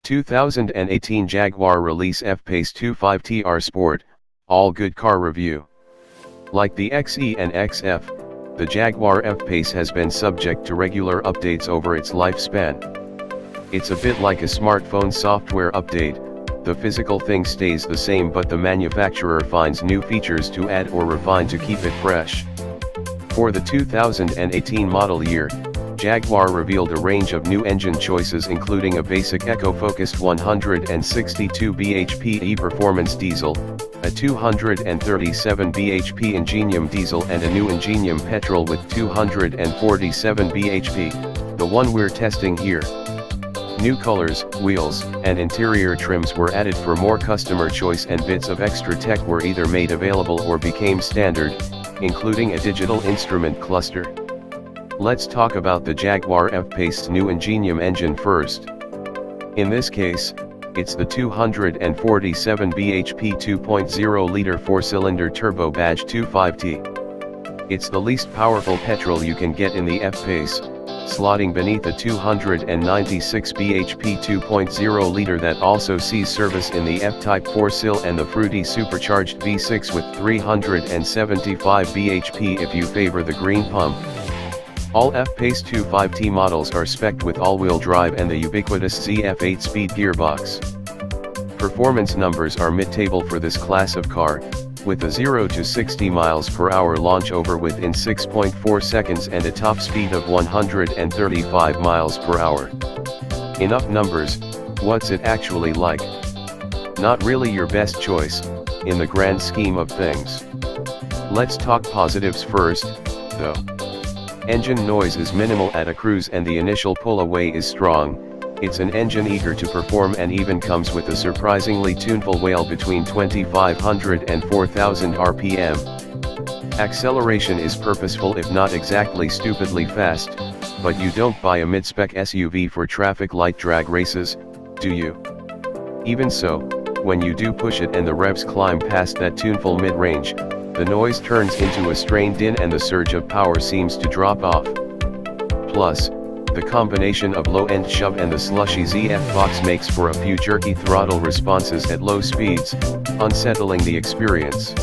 2018 Jaguar release F-Pace 25TR Sport, all good car review. Like the XE and XF, the Jaguar F-Pace has been subject to regular updates over its lifespan. It's a bit like a smartphone software update, the physical thing stays the same but the manufacturer finds new features to add or refine to keep it fresh. For the 2018 model year, Jaguar revealed a range of new engine choices including a basic eco-focused 162 bhp e-performance diesel, a 237 bhp Ingenium diesel and a new Ingenium petrol with 247 bhp, the one we're testing here. New colors, wheels, and interior trims were added for more customer choice, and bits of extra tech were either made available or became standard, including a digital instrument cluster. Let's talk about the Jaguar F-Pace's new Ingenium engine first. In this case, it's the 247 bhp 2.0-liter 4-cylinder turbo badge 25T. It's the least powerful petrol you can get in the F-Pace, slotting beneath a 296 bhp 2.0-liter that also sees service in the F-Type 4-cyl and the fruity supercharged V6 with 375 bhp if you favor the green pump. All F-Pace 25T models are spec'd with all-wheel drive and the ubiquitous ZF 8-speed gearbox. Performance numbers are mid-table for this class of car, with a 0 to 60 miles per hour launch over within 6.4 seconds and a top speed of 135 miles per hour. Enough numbers, what's it actually like? Not really your best choice, in the grand scheme of things. Let's talk positives first, though. Engine noise is minimal at a cruise and the initial pull away is strong. It's an engine eager to perform and even comes with a surprisingly tuneful wail between 2500 and 4000 RPM. Acceleration is purposeful if not exactly stupidly fast, but you don't buy a mid-spec SUV for traffic light drag races, do you? Even so, when you do push it and the revs climb past that tuneful mid-range, the noise turns into a strained din and the surge of power seems to drop off. Plus, the combination of low-end shove and the slushy ZF box makes for a few jerky throttle responses at low speeds, unsettling the experience.